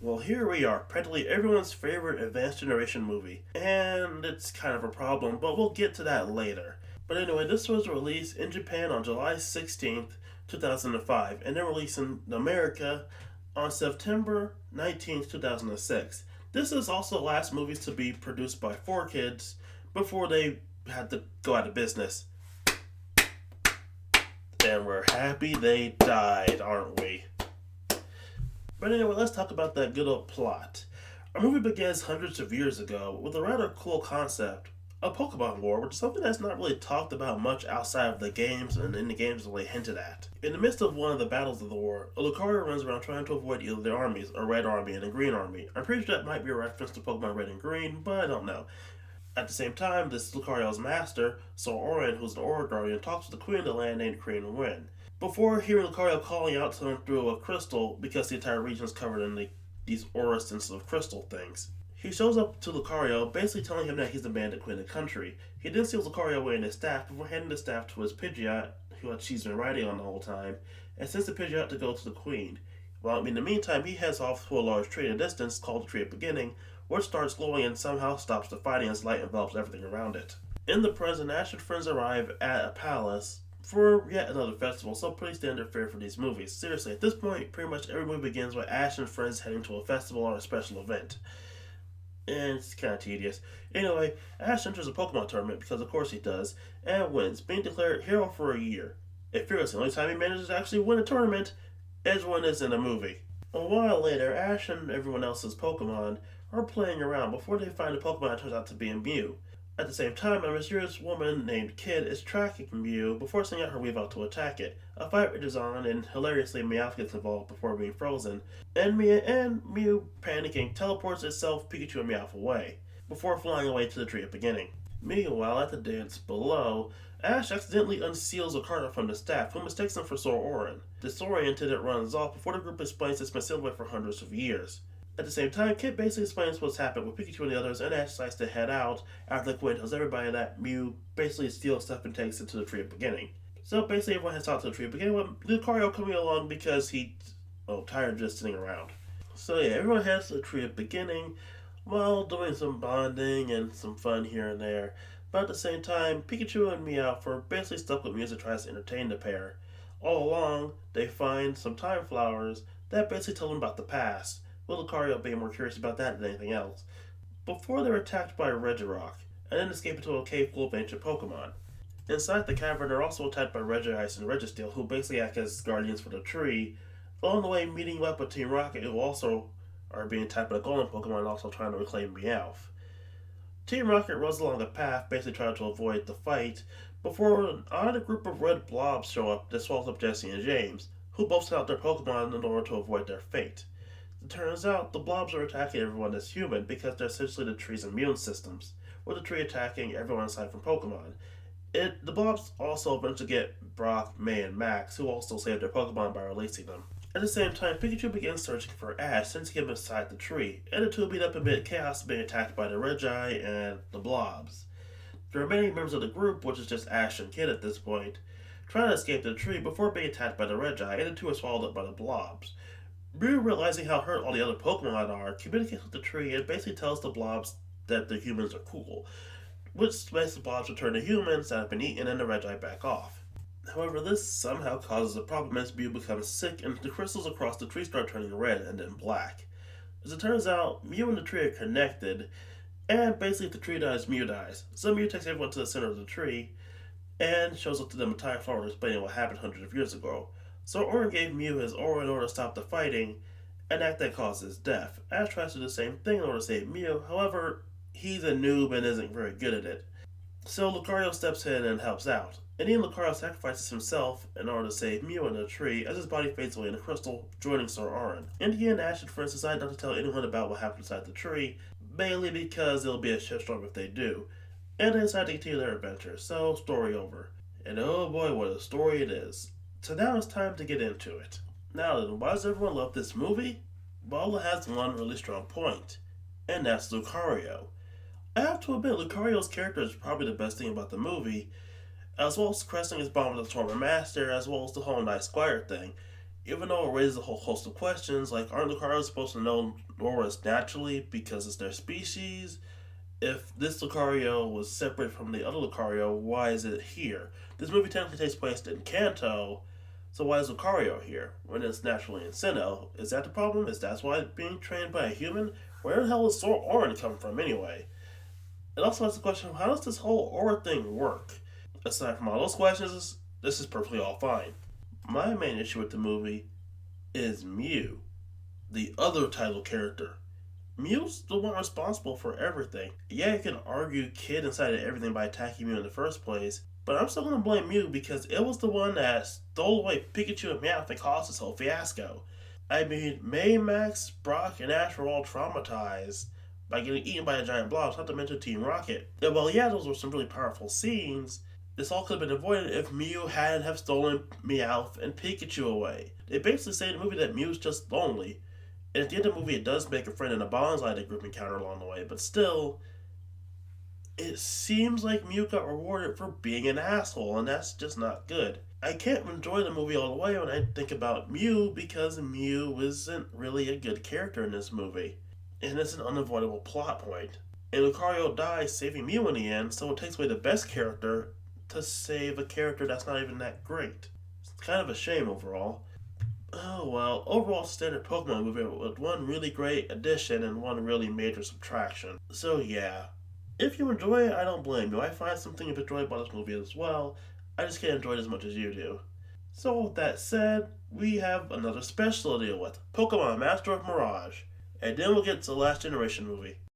Well, here we are, practically everyone's favorite Advanced Generation movie. And it's kind of a problem, but we'll get to that later. But anyway, this was released in Japan on July 16th, 2005, and then released in America on September 19th, 2006. This is also the last movie to be produced by 4Kids before they had to go out of business. And we're happy they died, aren't we? But anyway, let's talk about that good old plot. Our movie begins hundreds of years ago with a rather cool concept, a Pokemon War, which is something that's not really talked about much outside of the games and in the games really hinted at. In the midst of one of the battles of the war, Lucario runs around trying to avoid either the armies, a red army and a green army. I'm pretty sure that might be a reference to Pokemon Red and Green, but I don't know. At the same time, this Lucario's master, Orin, who's an Aura Guardian, talks to the Queen of the land named Korean Wind. Before hearing Lucario calling out to him through a crystal because the entire region is covered in these aura sensitive crystal things. He shows up to Lucario, basically telling him that he's the bandit queen of the country. He then steals Lucario away in his staff before handing the staff to his Pidgeot, who she's been riding on the whole time, and sends the Pidgeot to go to the queen. Well, in the meantime, he heads off to a large tree in the distance called the Tree of Beginning, which starts glowing and somehow stops the fighting as light envelops everything around it. In the present, Ash and friends arrive at a palace for yet another festival, so pretty standard fare for these movies. Seriously, at this point, pretty much every movie begins with Ash and friends heading to a festival or a special event. And it's kind of tedious. Anyway, Ash enters a Pokemon tournament, because of course he does, and wins, being declared hero for a year. It feels the only time he manages to actually win a tournament is when it's in a movie. A while later, Ash and everyone else's Pokemon are playing around before they find a Pokemon that turns out to be a Mew. At the same time, a mysterious woman named Kid is tracking Mew before sending out her Weavile to attack it. A fight rages on, and hilariously, Meowth gets involved before being frozen. And Mew, panicking, teleports itself, Pikachu, and Meowth away, before flying away to the Tree of Beginning. Meanwhile, at the dance below, Ash accidentally unseals a card from the staff, who mistakes him for Orin. Disoriented, it runs off before the group explains it's been sealed away for hundreds of years. At the same time, Kit basically explains what's happened with Pikachu and the others, and Ash decides to head out after the Queen tells everybody that Mew basically steals stuff and takes it to the Tree of Beginning. So basically, everyone heads out to the Tree of Beginning with Lucario coming along because he's tired of just sitting around. So yeah, everyone heads to the Tree of Beginning while doing some bonding and some fun here and there. But at the same time, Pikachu and Meowth are basically stuck with music tries to entertain the pair. All along, they find some time flowers that basically tell them about the past, with Lucario being more curious about that than anything else, before they're attacked by a Regirock, and then escape into a cave full of ancient Pokemon. Inside the cavern, they're also attacked by Regice and Registeel, who basically act as guardians for the tree, along the way meeting up with Team Rocket, who also are being attacked by the golden Pokemon and also trying to reclaim Meowth. Team Rocket runs along the path, basically trying to avoid the fight, before an odd group of red blobs show up that swallows up Jesse and James, who both send out their Pokemon in order to avoid their fate. It turns out the blobs are attacking everyone that's human because they're essentially the tree's immune systems, with the tree attacking everyone aside from Pokemon. The blobs also eventually get Brock, May, and Max, who also save their Pokemon by releasing them. At the same time, Pikachu begins searching for Ash, sensing him inside the tree, and the two beat up amid chaos, being attacked by the Regi and the blobs. The remaining members of the group, which is just Ash and Kid at this point, try to escape the tree before being attacked by the Regi, and the two are swallowed up by the blobs. Mew, realizing how hurt all the other Pokemon are, communicates with the tree and basically tells the blobs that the humans are cool, which makes the blobs return to humans that have been eaten and the Regi back off. However, this somehow causes a problem as Mew becomes sick and the crystals across the tree start turning red and then black. As it turns out, Mew and the tree are connected, and basically if the tree dies, Mew dies. So Mew takes everyone to the center of the tree and shows up to them a time flower explaining what happened hundreds of years ago. So Orin gave Mew his aura in order to stop the fighting, and that causes death. Ash tries to do the same thing in order to save Mew, however, he's a noob and isn't very good at it. So Lucario steps in and helps out. And even Lucario sacrifices himself in order to save Mew in the tree as his body fades away in the crystal, joining Sir Orin. In the end, Ash and friends decide not to tell anyone about what happened inside the tree, mainly because it'll be a shitstorm if they do. And they decide to continue their adventure, so story over. And oh boy, what a story it is. So now it's time to get into it. Now then, why does everyone love this movie? Well, it has one really strong point, and that's Lucario. I have to admit, Lucario's character is probably the best thing about the movie, as well as cresting his bond with the former master, as well as the whole Night Squire thing. Even though it raises a whole host of questions, like aren't Lucarios supposed to know auras naturally because it's their species? If this Lucario was separate from the other Lucario, why is it here? This movie technically takes place in Kanto, so why is Lucario here when it's naturally in Sinnoh? Is that the problem? Is that why it's being trained by a human? Where the hell is Sora Orin come from anyway? It also asks the question of how does this whole aura thing work? Aside from all those questions, this is perfectly all fine. My main issue with the movie is Mew, the other title character. Mew's the one responsible for everything. Yeah, you can argue Kid incited everything by attacking Mew in the first place, but I'm still gonna blame Mew because it was the one that stole away Pikachu and Meowth and caused this whole fiasco. I mean, May, Max, Brock, and Ash were all traumatized by getting eaten by a giant blob, not to mention Team Rocket. And while yeah, those were some really powerful scenes, this all could have been avoided if Mew hadn't have stolen Meowth and Pikachu away. They basically say in the movie that Mew's just lonely, and at the end of the movie, it does make a friend in a bonsai group encounter along the way, but still, it seems like Mew got rewarded for being an asshole, and that's just not good. I can't enjoy the movie all the way when I think about Mew because Mew isn't really a good character in this movie, and it's an unavoidable plot point. And Lucario dies saving Mew in the end, so it takes away the best character to save a character that's not even that great. It's kind of a shame overall. Oh well, overall standard Pokemon movie with one really great addition and one really major subtraction. So yeah, if you enjoy it, I don't blame you. I find something to enjoy about this movie as well. I just can't enjoy it as much as you do. So with that said, we have another special to deal with: Pokemon Master of Mirage, and then we'll get to the Last Generation movie.